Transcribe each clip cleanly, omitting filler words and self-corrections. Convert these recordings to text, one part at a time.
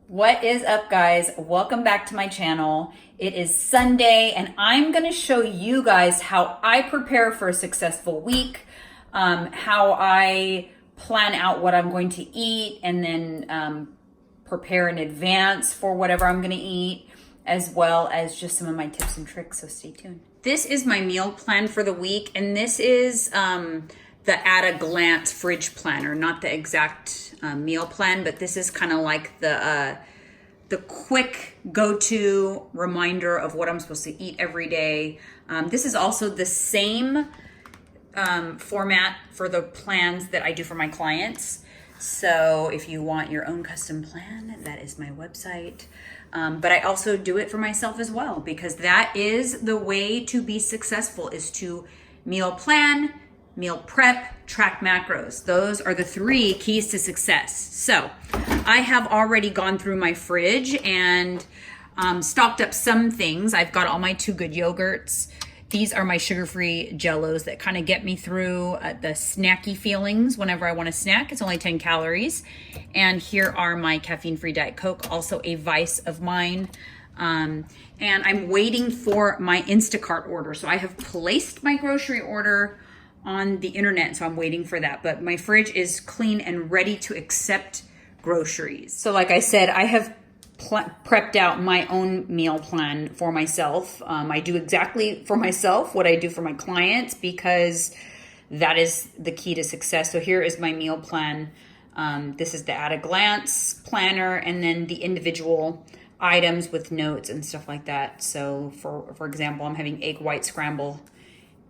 What is up, guys? Welcome back to my channel. It is Sunday and I'm going to show you guys how I prepare for a successful week, how I plan out what I'm going to eat, and then prepare in advance for whatever I'm going to eat, as well as just some of my tips and tricks. So stay tuned. This is my meal plan for the week, and this is the at a glance fridge planner, not the exact meal plan, but this is kind of like the quick go-to reminder of what I'm supposed to eat every day. This is also the same format for the plans that I do for my clients. So if you want your own custom plan, that is my website. But I also do it for myself as well, because that is the way to be successful, is to meal plan, meal prep, track macros. Those are the 3 keys to success. So I have already gone through my fridge and stocked up some things. I've got all my 2 Good yogurts. These are my sugar-free jellos that kind of get me through the snacky feelings whenever I want to snack. It's only 10 calories. And here are my caffeine-free Diet Coke, also a vice of mine. And I'm waiting for my Instacart order. So I have placed my grocery order on the internet, so I'm waiting for that. But my fridge is clean and ready to accept groceries. So like I said, I have prepped out my own meal plan for myself. I do exactly for myself what I do for my clients, because that is the key to success. So here is my meal plan. This is the at a glance planner, and then the individual items with notes and stuff like that. So for example, I'm having egg white scramble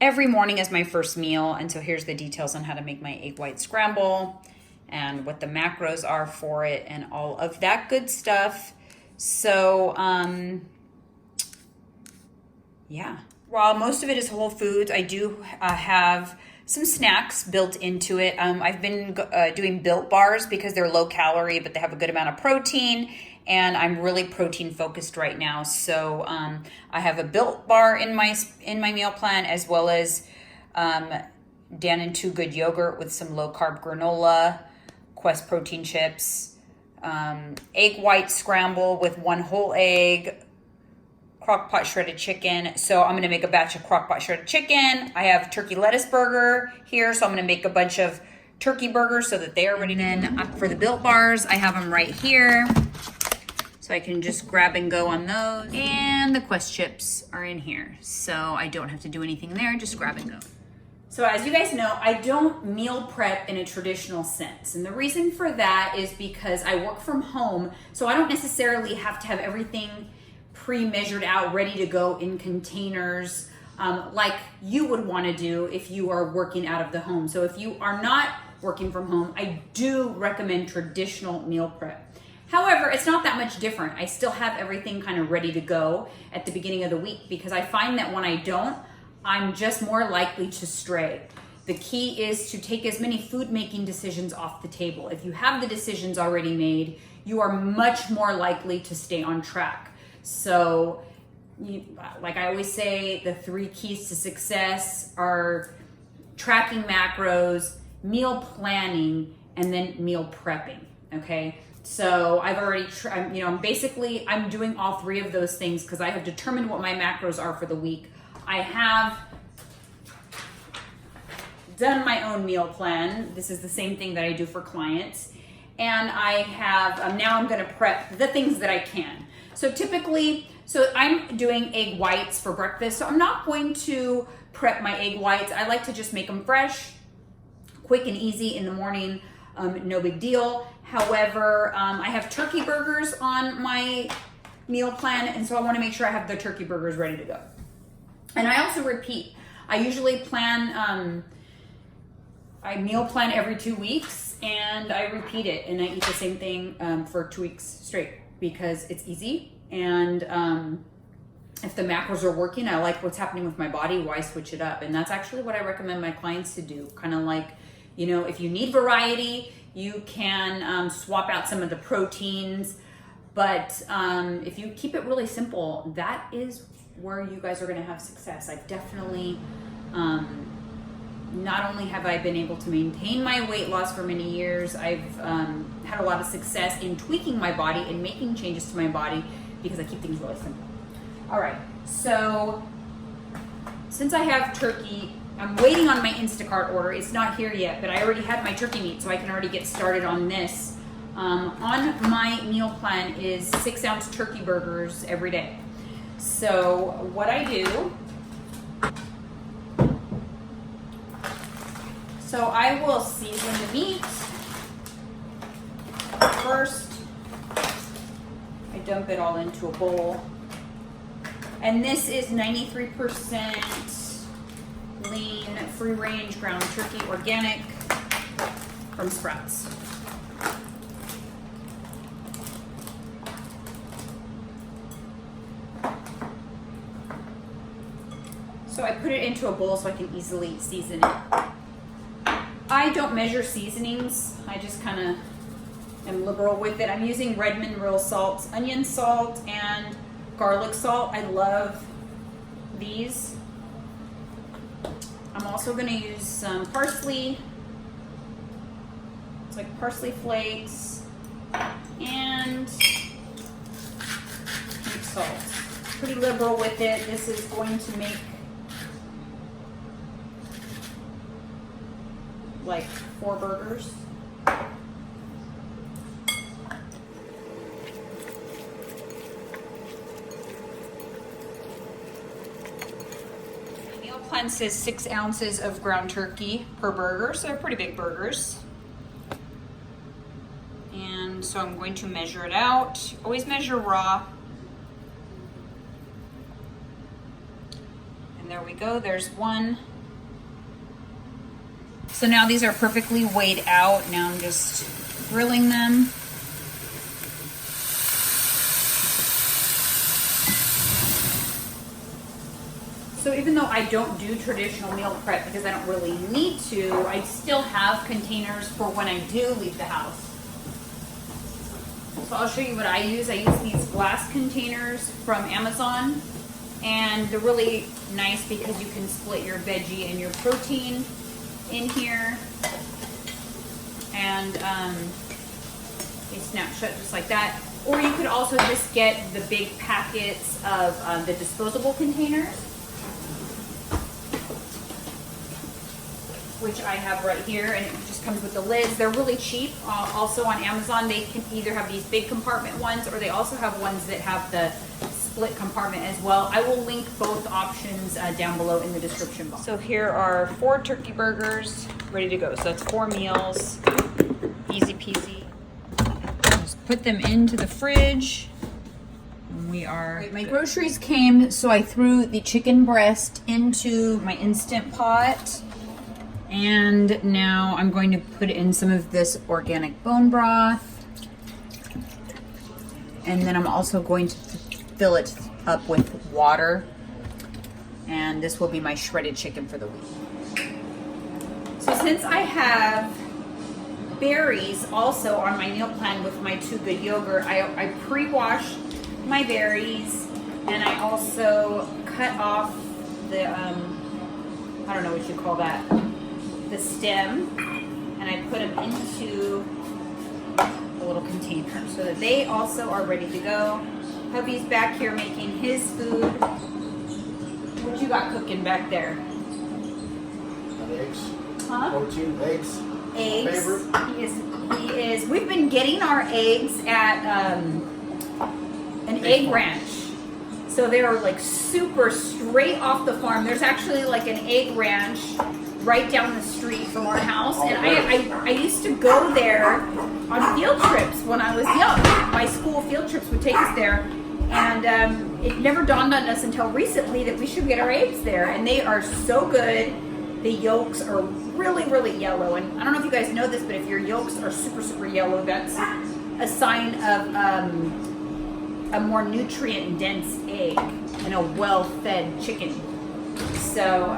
every morning as my first meal. And so here's the details on how to make my egg white scramble and what the macros are for it and all of that good stuff. So, yeah. While most of it is whole foods, I do have some snacks built into it. I've been doing Built bars because they're low calorie, but they have a good amount of protein. And I'm really protein focused right now. So I have a Built bar in my meal plan, as well as Dan and 2 Good yogurt with some low carb granola, Quest protein chips, egg white scramble with 1 whole egg, crock pot shredded chicken. So I'm gonna make a batch of crock pot shredded chicken. I have turkey lettuce burger here, so I'm gonna make a bunch of turkey burgers so that they are ready. And then for the Built bars, I have them right here, so I can just grab and go on those. And the Quest chips are in here, so I don't have to do anything there, just grab and go. So as you guys know, I don't meal prep in a traditional sense. And the reason for that is because I work from home, so I don't necessarily have to have everything pre-measured out, ready to go in containers, like you would want to do if you are working out of the home. So if you are not working from home, I do recommend traditional meal prep. However, it's not that much different. I still have everything kind of ready to go at the beginning of the week, because I find that when I don't, I'm just more likely to stray. The key is to take as many food making decisions off the table. If you have the decisions already made, you are much more likely to stay on track. So, like I always say, the 3 keys to success are tracking macros, meal planning, and then meal prepping, okay? So I've already, I'm doing all 3 of those things because I have determined what my macros are for the week. I have done my own meal plan. This is the same thing that I do for clients. And I have, now I'm gonna prep the things that I can. So typically, I'm doing egg whites for breakfast. So I'm not going to prep my egg whites. I like to just make them fresh, quick and easy in the morning. No big deal. However, I have turkey burgers on my meal plan, and so I want to make sure I have the turkey burgers ready to go. And I also repeat. I usually I meal plan every 2 weeks, and I repeat it, and I eat the same thing for 2 weeks straight, because it's easy. And if the macros are working, I like what's happening with my body, why switch it up? And that's actually what I recommend my clients to do. Kind of like, if you need variety, you can swap out some of the proteins. But if you keep it really simple, that is where you guys are going to have success. I've definitely not only have I been able to maintain my weight loss for many years, I've had a lot of success in tweaking my body and making changes to my body because I keep things really simple. All right, so since I have turkey, I'm waiting on my Instacart order. It's not here yet, but I already had my turkey meat, so I can already get started on this. On my meal plan is 6-ounce turkey burgers every day. So what I do, so I will season the meat. First, I dump it all into a bowl. And this is 93% lean, free-range ground turkey, organic, from Sprouts. So I put it into a bowl so I can easily season it. I don't measure seasonings. I just kind of am liberal with it. I'm using Redmond real salt, onion salt, and garlic salt. I love these. I'm also going to use some parsley. It's like parsley flakes and pink salt. Pretty liberal with it. This is going to make like 4 burgers. Meal plan says 6 ounces of ground turkey per burger, so they're pretty big burgers. And so I'm going to measure it out. Always measure raw. And there we go, there's 1. So now these are perfectly weighed out. Now I'm just grilling them. So even though I don't do traditional meal prep because I don't really need to, I still have containers for when I do leave the house. So I'll show you what I use. I use these glass containers from Amazon, and they're really nice because you can split your veggie and your protein in here, and they snap shut just like that. Or you could also just get the big packets of the disposable containers, which I have right here, and it just comes with the lids. They're really cheap. Also on Amazon, they can either have these big compartment ones, or they also have ones that have the split compartment as well. I will link both options down below in the description box. So here are 4 turkey burgers ready to go. So that's 4 meals, easy peasy. Just put them into the fridge. And we are, my groceries came, so I threw the chicken breast into my Instant Pot. And now I'm going to put in some of this organic bone broth. And then I'm also going to fill it up with water. And this will be my shredded chicken for the week. So since I have berries also on my meal plan with my Too Good yogurt, I pre-wash my berries, and I also cut off the, I don't know what you call that, the stem, and I put them into a little container so that they also are ready to go. Hubby's back here making his food. What you got cooking back there? Eggs. Huh? Protein, eggs. Eggs. Favorite. He is. We've been getting our eggs at an egg ranch. So they are like super straight off the farm. There's actually like an egg ranch right down the street from our house, and I used to go there on field trips when I was young. My school field trips would take us there, and it never dawned on us until recently that we should get our eggs there, and they are so good. The yolks are really, really yellow, and I don't know if you guys know this, but if your yolks are super, super yellow, that's a sign of a more nutrient-dense egg and a well-fed chicken. So,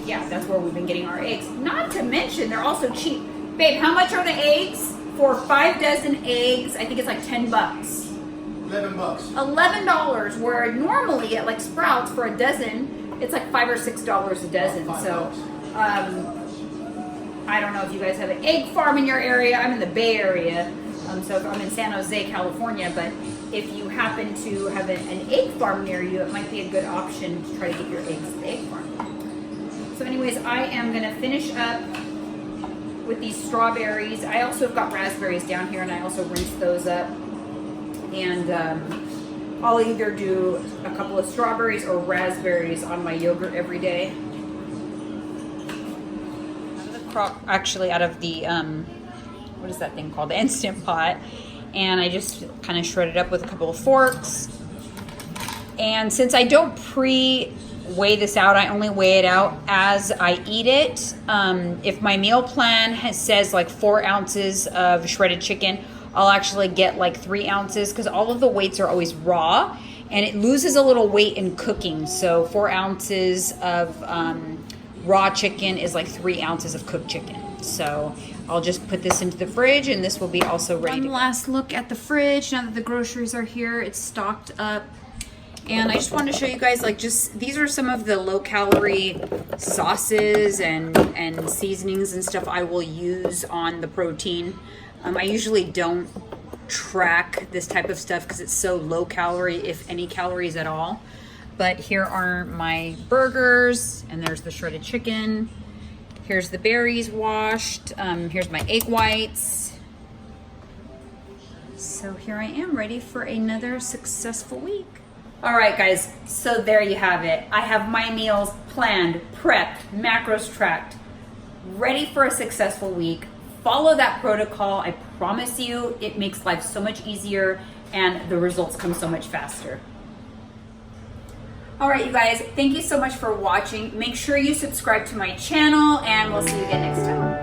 yeah, that's where we've been getting our eggs. Not to mention, they're also cheap. Babe, how much are the eggs? For 5 dozen eggs, I think it's like $10. $11. $11, where normally at like Sprouts for a dozen, It's like $5 or $6 a dozen. So I don't know if you guys have an egg farm in your area. I'm in the Bay Area, so I'm in San Jose, California. But if you happen to have an egg farm near you, it might be a good option to try to get your eggs at the egg farm. So anyways, I am gonna finish up with these strawberries. I also have got raspberries down here, and I also rinse those up. And I'll either do a couple of strawberries or raspberries on my yogurt every day. Actually out of the what is that thing called, the Instant Pot, and I just kind of shred it up with a couple of forks. And since I don't pre-weigh this out, I only weigh it out as I eat it. If my meal plan says like 4 ounces of shredded chicken, I'll actually get like 3 ounces, because all of the weights are always raw and it loses a little weight in cooking. So 4 ounces of raw chicken is like 3 ounces of cooked chicken. So I'll just put this into the fridge, and this will be also ready. One last look at the fridge now that the groceries are here. It's stocked up. And I just wanted to show you guys, like, just these are some of the low calorie sauces and seasonings and stuff I will use on the protein. I usually don't track this type of stuff because it's so low calorie, if any calories at all. But here are my burgers, and there's the shredded chicken. Here's the berries washed. Here's my egg whites. So here I am, ready for another successful week. All right, guys, so there you have it. I have my meals planned, prepped, macros tracked, ready for a successful week. Follow that protocol. I promise you, it makes life so much easier and the results come so much faster. All right, you guys, thank you so much for watching. Make sure you subscribe to my channel, and we'll see you again next time.